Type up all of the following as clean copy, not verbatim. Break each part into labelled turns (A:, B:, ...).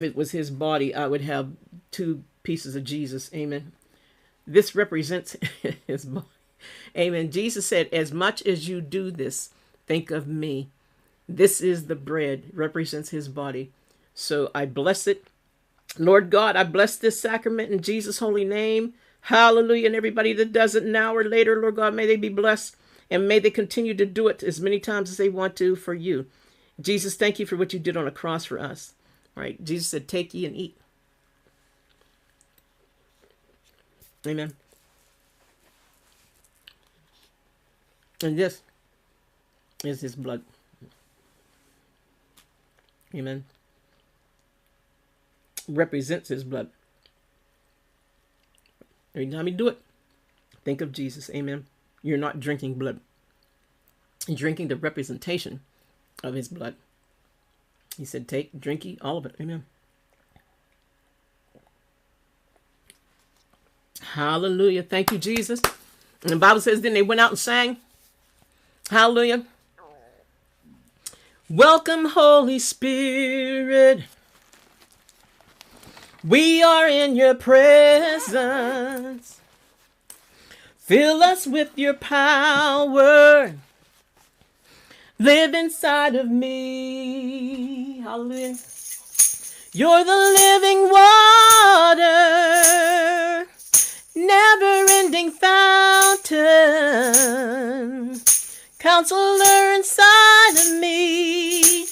A: it was his body, I would have two pieces of Jesus. Amen. This represents his body. Amen. Jesus said, as much as you do this, think of me. This is the bread, represents his body. So I bless it. Lord God, I bless this sacrament in Jesus' holy name. Hallelujah. And everybody that does it now or later, Lord God, may they be blessed and may they continue to do it as many times as they want to for you. Jesus, thank you for what you did on the cross for us. All right. Jesus said, take ye and eat. Amen. And this is his blood. Amen. Represents his blood. Every time you do it, think of Jesus. Amen. You're not drinking blood. You're drinking the representation of his blood. He said, take, drink ye, all of it. Amen. Hallelujah. Thank you, Jesus. And the Bible says, then they went out and sang. Hallelujah. Welcome, Holy Spirit. We are in your presence. Fill us with your power. Live inside of me. Hallelujah. You're the living water, never-ending fountain. Counselor inside of me.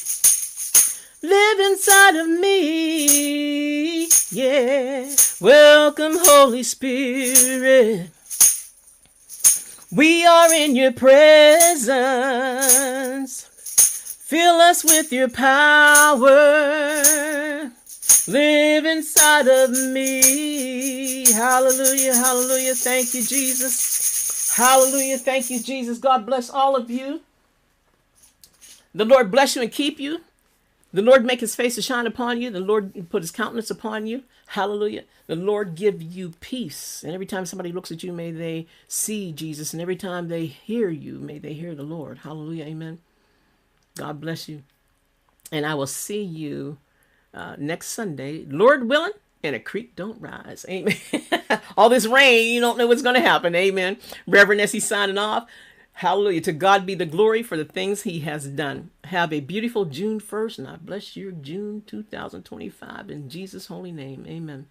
A: Live inside of me. Yeah. Welcome, Holy Spirit. We are in your presence. Fill us with your power. Live inside of me. Hallelujah, hallelujah. Thank you, Jesus. Hallelujah. Thank you, Jesus. God bless all of you. The Lord bless you and keep you. The Lord make his face to shine upon you. The Lord put his countenance upon you. Hallelujah. The Lord give you peace. And every time somebody looks at you, may they see Jesus. And every time they hear you, may they hear the Lord. Hallelujah. Amen. God bless you. And I will see you next Sunday, Lord willing, and a creek don't rise. Amen. All this rain, you don't know what's going to happen. Amen. Reverend Essie signing off. Hallelujah. To God be the glory for the things he has done. Have a beautiful June 1st, and I bless your June 2025 in Jesus' holy name. Amen.